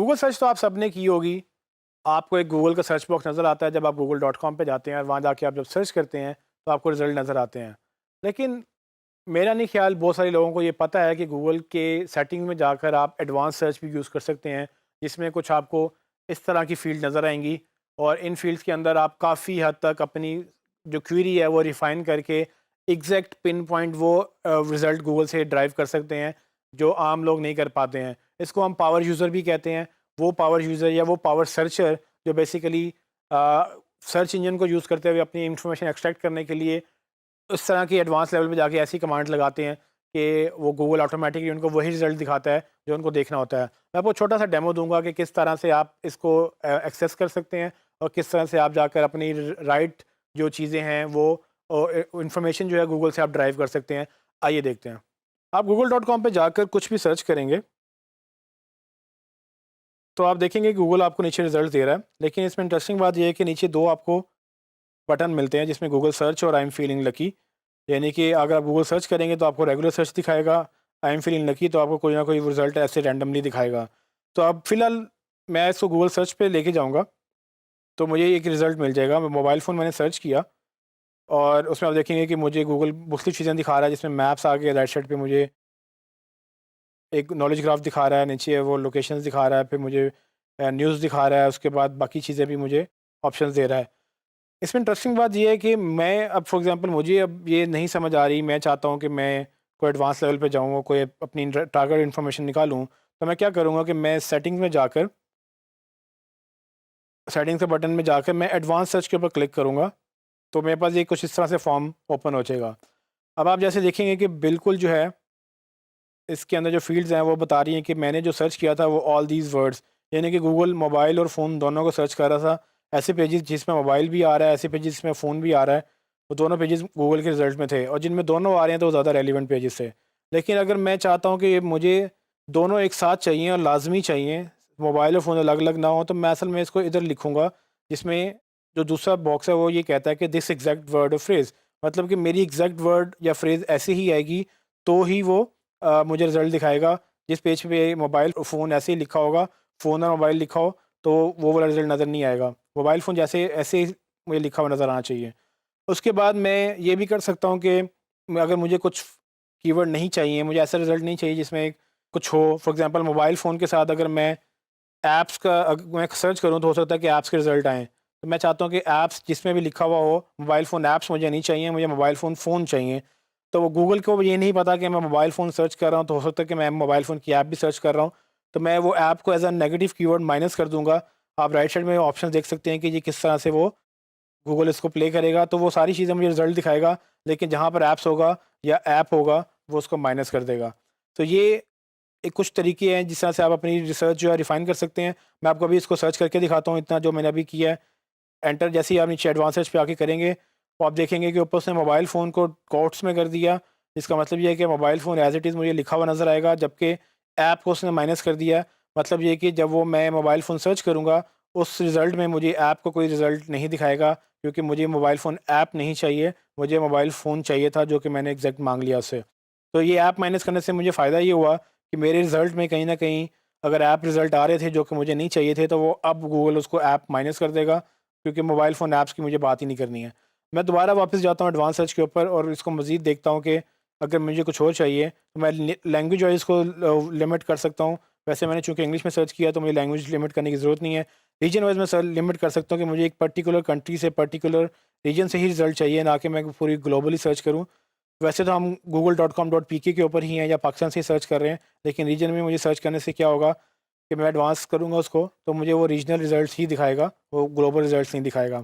Google search तो आप सबने की होगी। आपको एक गूगल का सर्च बॉक्स नज़र आता है जब आप google.com पे जाते हैं और वहाँ जाके आप जब सर्च करते हैं तो आपको रिज़ल्ट नज़र आते हैं। लेकिन मेरा नहीं ख्याल बहुत सारे लोगों को ये पता है कि गूगल के सेटिंग में जाकर आप एडवांस सर्च भी यूज़ कर सकते हैं, जिसमें कुछ आपको इस तरह की फ़ील्ड नज़र आएँगी और इन फ़ील्ड्स के अंदर आप काफ़ी हद तक अपनी जो क्वेरी है वो रिफ़ाइन करके एग्ज़ैक्ट पिन पॉइंट वो रिज़ल्ट गूगल से ड्राइव कर सकते हैं, जो आम लोग नहीं कर पाते हैं। इसको हम पावर यूज़र भी कहते हैं। वो पावर यूज़र या वो पावर सर्चर जो बेसिकली सर्च इंजन को यूज़ करते हुए अपनी इंफॉर्मेशन एक्सट्रैक्ट करने के लिए उस तरह की एडवांस लेवल पे जाके ऐसी कमांड लगाते हैं कि वो गूगल ऑटोमेटिकली उनको वही रिजल्ट दिखाता है जो उनको देखना होता है। मैं आपको छोटा सा डेमो दूंगा कि किस तरह से आप इसको एक्सेस कर सकते हैं और किस तरह से आप जाकर अपनी राइट जो चीज़ें हैं वो इंफॉर्मेशन जो है गूगल से आप ड्राइव कर सकते हैं। आइए देखते हैं। आप google.com पे जाकर कुछ भी सर्च करेंगे तो आप देखेंगे गूगल आपको नीचे रिजल्ट दे रहा है, लेकिन इसमें इंटरेस्टिंग बात यह है कि नीचे दो आपको बटन मिलते हैं जिसमें गूगल सर्च और आई एम फीलिंग लकी। यानी कि अगर आप गूगल सर्च करेंगे तो आपको रेगुलर सर्च दिखाएगा, आई एम फीलिंग लकी तो आपको कोई ना कोई रिजल्ट ऐसे रैंडमली दिखाएगा। तो अब फ़िलहाल मैं इसको गूगल सर्च पे लेके जाऊँगा, तो मुझे एक रिज़ल्ट मिल जाएगा। मोबाइल फ़ोन मैंने सर्च किया और उसमें आप देखेंगे कि मुझे गूगल मुख्तलिफ़ चीज़ें दिखा रहा है, जिसमें मैप्स आ गए, राइट साइड पे मुझे एक नॉलेज ग्राफ दिखा रहा है, नीचे वो लोकेशंस दिखा रहा है, फिर मुझे न्यूज़ दिखा रहा है, उसके बाद बाकी चीज़ें भी मुझे ऑप्शंस दे रहा है। इसमें इंटरेस्टिंग बात ये है कि मैं अब फॉर एग्जांपल मुझे अब ये नहीं समझ आ रही, मैं चाहता हूँ कि मैं कोई एडवांस लेवल पे जाऊँ, कोई अपनी टारगेट इन्फॉर्मेशन निकालूँ, तो मैं क्या करूँगा कि मैं सेटिंग्स में जाकर सेटिंग्स के बटन में जाकर मैं एडवांस सर्च के ऊपर क्लिक करूँगा, तो मेरे पास ये कुछ इस तरह से फॉर्म ओपन हो जाएगा। अब आप जैसे देखेंगे कि बिल्कुल जो है इसके अंदर जो फ़ील्ड्स हैं वो बता रही हैं कि मैंने जो सर्च किया था वो ऑल दीज़ वर्ड्स, यानी कि गूगल मोबाइल और फ़ोन दोनों को सर्च कर रहा था। ऐसे पेजेस जिसमें मोबाइल भी आ रहा है, ऐसे पेजेस जिसमें फ़ोन भी आ रहा है, वो दोनों पेजेस गूगल के रिज़ल्ट में थे और जिनमें दोनों आ रहे हैं तो वो ज़्यादा रेलिवेंट पेजेस थे। लेकिन अगर मैं चाहता हूँ कि मुझे दोनों एक साथ चाहिए और लाज़मी चाहिए, मोबाइल और फ़ोन अलग-अलग ना हो, तो मैं असल में इसको इधर लिखूँगा जिसमें जो दूसरा बॉक्स है वो ये कहता है कि दिस एग्ज़ैक्ट वर्ड और फ्रेज़, मतलब कि मेरी एग्ज़ैक्ट वर्ड या फ्रेज़ ऐसे ही आएगी तो ही वो मुझे रिज़ल्ट दिखाएगा। जिस पेज पे मोबाइल फ़ोन ऐसे ही लिखा होगा, फ़ोन और मोबाइल लिखा हो, तो वो वाला रिज़ल्ट नज़र नहीं आएगा। मोबाइल फ़ोन जैसे ऐसे ही मुझे लिखा हुआ नज़र आना चाहिए। उसके बाद मैं ये भी कर सकता हूँ कि अगर मुझे कुछ कीवर्ड नहीं चाहिए, मुझे ऐसा रिज़ल्ट नहीं चाहिए जिसमें कुछ हो, फॉर एग्ज़ाम्पल मोबाइल फ़ोन के साथ अगर मैं ऐप्स का मैं सर्च करूँ तो हो सकता है कि ऐप्स के रिज़ल्ट आएँ। तो मैं चाहता हूँ कि ऐप्स जिसमें भी लिखा हुआ हो, मोबाइल फ़ोन ऐप्स मुझे नहीं चाहिए, मुझे मोबाइल फ़ोन चाहिए। तो वो गूगल को ये नहीं पता कि मैं मोबाइल फ़ोन सर्च कर रहा हूँ, तो हो सकता है कि मैं मोबाइल फ़ोन की ऐप भी सर्च कर रहा हूँ। तो मैं वो ऐप को as a negative keyword minus कर दूँगा। आप राइट साइड में ऑप्शन देख सकते हैं कि ये किस तरह से वो गूगल इसको प्ले करेगा, तो वो सारी चीज़ें मुझे रिज़ल्ट दिखाएगा, लेकिन जहाँ पर ऐप्स होगा या ऐप होगा, वो उसको माइनस कर देगा। तो ये एक कुछ तरीके हैं जिस तरह से आप अपनी रिसर्च जो है रिफ़ाइन कर सकते हैं। मैं आपको अभी इसको सर्च करके दिखाता हूँ, इतना जो मैंने अभी किया है। एंटर जैसे ही आप नीचे एडवांस सर्च पे आके करेंगे, तो आप देखेंगे कि ऊपर उसने मोबाइल फ़ोन को कोट्स में कर दिया। इसका मतलब ये है कि mobile phone as it is मुझे लिखा हुआ नज़र आएगा, जबकि ऐप को उसने माइनस कर दिया है। मतलब ये है कि जब वो मैं मोबाइल फ़ोन सर्च करूँगा, उस रिज़ल्ट में मुझे ऐप को कोई रिज़ल्ट नहीं दिखाएगा, क्योंकि मुझे मोबाइल फ़ोन ऐप नहीं चाहिए, मुझे मोबाइल फ़ोन चाहिए था, जो कि मैंने एग्ज़ैक्ट माँग लिया उससे। तो ये ऐप माइनस करने से मुझे फ़ायदा ये हुआ कि मेरे रिज़ल्ट में कहीं न कहीं अगर ऐप रिज़ल्ट आ रहे थे जो कि मुझे नहीं चाहिए थे, तो वो अब गूगल उसको ऐप माइनस कर देगा, क्योंकि मोबाइल फ़ोन ऐप्स की मुझे बात ही नहीं करनी है। मैं दोबारा वापस जाता हूँ एडवांस सर्च के ऊपर और इसको मज़ीद देखता हूँ कि अगर मुझे कुछ और चाहिए तो मैं लैंग्वेज वाइज़ को लिमिट कर सकता हूँ। वैसे मैंने चूँकि इंग्लिश में सर्च किया तो मुझे लैंग्वेज लिमिट करने की ज़रूरत नहीं है। रीजन वाइज़ मैं सर लिमिट कर सकता हूँ कि मुझे एक पर्टिकुलर कंट्री से पर्टिकुलर रीजन से ही रिज़ल्ट चाहिए, ना कि मैं पूरी ग्लोबली सर्च करूँ। वैसे तो हम google.com.pk के ऊपर ही हैं या पाकिस्तान से ही सर्च कर रहे हैं, लेकिन रीजन में मुझे सर्च करने से क्या होगा कि मैं एडवांस करूँगा उसको, तो मुझे वो रीजनल रिज़ल्ट्स ही दिखाएगा, वो ग्लोबल रिज़ल्ट्स नहीं दिखाएगा।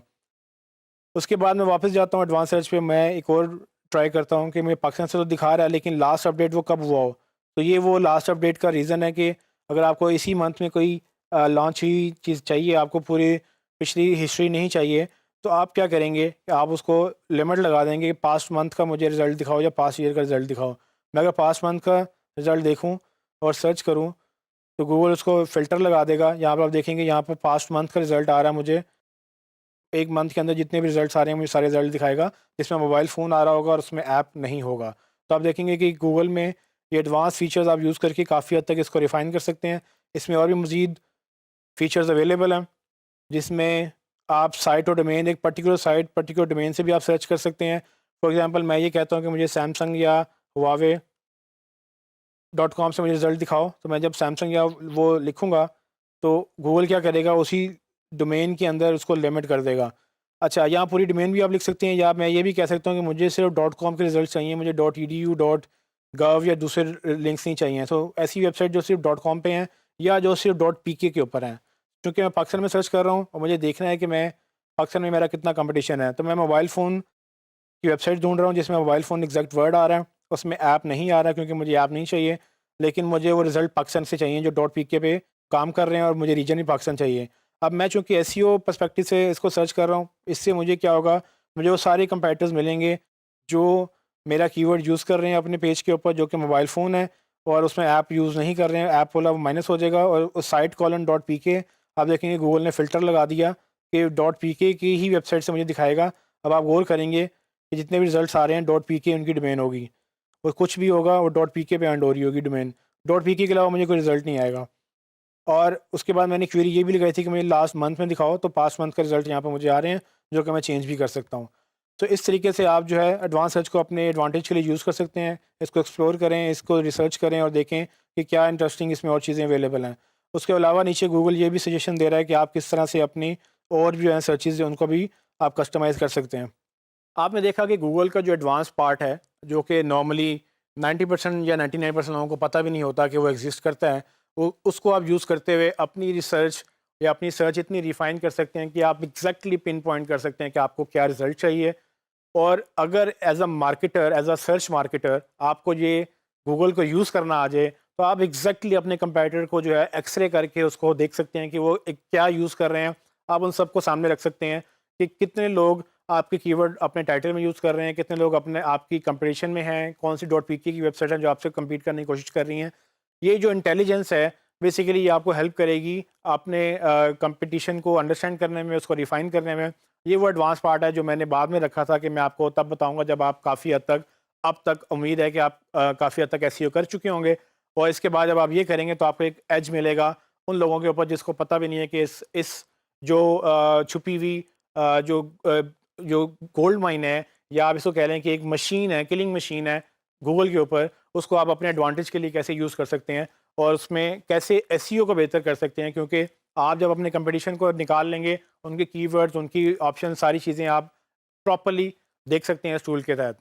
उसके बाद मैं वापस जाता हूँ एडवांस सर्च पे, मैं एक और ट्राई करता हूँ कि मुझे पाकिस्तान से तो दिखा रहा है, लेकिन लास्ट अपडेट वो कब हुआ हो। तो ये वो लास्ट अपडेट का रीज़न है कि अगर आपको इसी मंथ में कोई लॉन्च हुई चीज़ चाहिए, आपको पूरी पिछली हिस्ट्री नहीं चाहिए, तो आप क्या करेंगे कि आप उसको लिमिट लगा देंगे कि पास्ट मंथ का मुझे रिज़ल्ट दिखाओ या पास्ट ईयर का रिज़ल्ट दिखाओ। मैं अगर पास्ट मंथ का रिज़ल्ट देखूँ और सर्च करूँ, तो गूगल उसको फ़िल्टर लगा देगा। यहाँ पर आप देखेंगे, यहाँ पर पास्ट मंथ का रिज़ल्ट आ रहा है मुझे। 1 मंथ के अंदर जितने भी रिज़ल्ट्स आ रहे हैं, मुझे सारे रिज़ल्ट दिखाएगा, जिसमें मोबाइल फ़ोन आ रहा होगा और उसमें ऐप नहीं होगा। तो आप देखेंगे कि गूगल में ये एडवांस फ़ीचर्स आप यूज़ करके काफ़ी हद तक इसको रिफ़ाइन कर सकते हैं। इसमें और भी मज़ीद फीचर्स अवेलेबल हैं, जिसमें आप साइट और डोमेन, एक पर्टिकुलर साइट पर्टिकुलर डोमेन से भी आप सर्च कर सकते हैं। फॉर एग्जांपल मैं ये कहता हूँ कि मुझे सैमसंग या हुआवे डॉट कॉम से मुझे रिज़ल्ट दिखाओ, तो मैं जब सैमसंग या वो लिखूँगा तो गूगल क्या करेगा, उसी डोमेन के अंदर उसको लिमिट कर देगा। अच्छा, यहाँ पूरी डोमेन भी आप लिख सकते हैं, या मैं ये भी कह सकता हूँ कि मुझे सिर्फ डॉट कॉम के रिज़ल्ट चाहिए, मुझे डॉट edu डॉट गव या दूसरे लिंक्स नहीं चाहिए। तो ऐसी वेबसाइट जो सिर्फ डॉट कॉम पे हैं या जो सिर्फ डॉट pk के ऊपर हैं, क्योंकि मैं पाकिस्तान में सर्च कर रहा हूँ और मुझे देखना है कि मैं पाकिस्तान में मेरा कितना कंपटीशन है, तो मैं मोबाइल फ़ोन की वेबसाइट ढूंढ रहा हूँ जिसमें मोबाइल फ़ोन एग्जैक्ट वर्ड आ रहा है, उसमें ऐप नहीं आ रहा क्योंकि मुझे ऐप नहीं चाहिए, लेकिन मुझे वो रिज़ल्ट पाकिस्तान से चाहिए जो डॉट पीके पे काम कर रहे हैं और मुझे रीजन भी पाकिस्तान चाहिए। अब मैं चूँकि एसईओ पर्सपेक्टिव से इसको सर्च कर रहा हूँ, इससे मुझे क्या होगा, मुझे वो सारे कंपैरेटर्स मिलेंगे जो मेरा कीवर्ड यूज़ कर रहे हैं अपने पेज के ऊपर, जो कि मोबाइल फ़ोन है और उसमें ऐप यूज़ नहीं कर रहे हैं, ऐप वाला वो माइनस हो जाएगा और उस साइट कॉलन डॉट पीके आप देखेंगे गूगल ने फ़िल्टर लगा दिया कि डॉट पीके की ही वेबसाइट से मुझे दिखाएगा। अब आप गौर करेंगे कि जितने भी रिजल्ट्स आ रहे हैं डॉट पीके उनकी डोमेन होगी, और कुछ भी होगा वो डॉट पीके पे एंड हो रही होगी डोमेन, डॉट पीके के अलावा मुझे कोई रिजल्ट नहीं आएगा। और उसके बाद मैंने क्वेरी ये भी लगाई थी कि मुझे लास्ट मंथ में दिखाओ, तो पास्ट मंथ का रिजल्ट यहाँ पे मुझे आ रहे हैं जो कि मैं चेंज भी कर सकता हूँ। तो इस तरीके से आप जो है एडवांस सर्च को अपने एडवांटेज के लिए यूज़ कर सकते हैं, इसको एक्सप्लोर करें, इसको रिसर्च करें और देखें कि क्या इंटरेस्टिंग इसमें और चीज़ें अवेलेबल हैं। उसके अलावा नीचे गूगल ये भी सजेशन दे रहा है कि आप किस तरह से अपनी और भी जो है सर्चेज़ उनको भी आप कस्टमाइज़ कर सकते हैं। आपने देखा कि गूगल का जो एडवांस पार्ट है, जो कि नॉर्मली 90% या 99% लोगों को पता भी नहीं होता कि वो एग्जिस्ट करता है, वो उसको आप यूज़ करते हुए अपनी रिसर्च या अपनी सर्च इतनी रिफ़ाइन कर सकते हैं कि आप एग्जैक्टली पिन पॉइंट कर सकते हैं कि आपको क्या रिज़ल्ट चाहिए। और अगर as a marketer, as a search marketer आपको ये गूगल को यूज़ करना आ जाए, तो आप एग्जैक्टली अपने कंपैरेटर को जो है एक्सरे करके उसको देख सकते हैं कि वो क्या यूज़ कर रहे हैं। आप उन सबको सामने रख सकते हैं कि कितने लोग आपके कीवर्ड अपने टाइटल में यूज़ कर रहे हैं, कितने लोग अपने आपकी कंपटीशन में हैं, कौन सी डॉट पीके की वेबसाइट है जो आपसे कम्पीट करने की कोशिश कर रही हैं। ये जो इंटेलिजेंस है बेसिकली ये आपको हेल्प करेगी अपने कंपटीशन को अंडरस्टैंड करने में, उसको रिफ़ाइन करने में। ये वो एडवांस पार्ट है जो मैंने बाद में रखा था कि मैं आपको तब बताऊंगा जब आप काफ़ी हद तक, अब तक उम्मीद है कि आप काफ़ी हद तक एसईओ कर चुके होंगे, और इसके बाद जब आप ये करेंगे तो आपको एक एज मिलेगा उन लोगों के ऊपर जिसको पता भी नहीं है कि इस जो छुपी हुई जो जो गोल्ड माइन है, या आप इसको कह लें कि एक मशीन है, किलिंग मशीन है गूगल के ऊपर, उसको आप अपने एडवांटेज के लिए कैसे यूज़ कर सकते हैं और उसमें कैसे एसईओ को बेहतर कर सकते हैं, क्योंकि आप जब अपने कंपटीशन को निकाल लेंगे, उनके कीवर्ड्स, उनकी ऑप्शन, सारी चीज़ें आप प्रॉपर्ली देख सकते हैं इस टूल के तहत।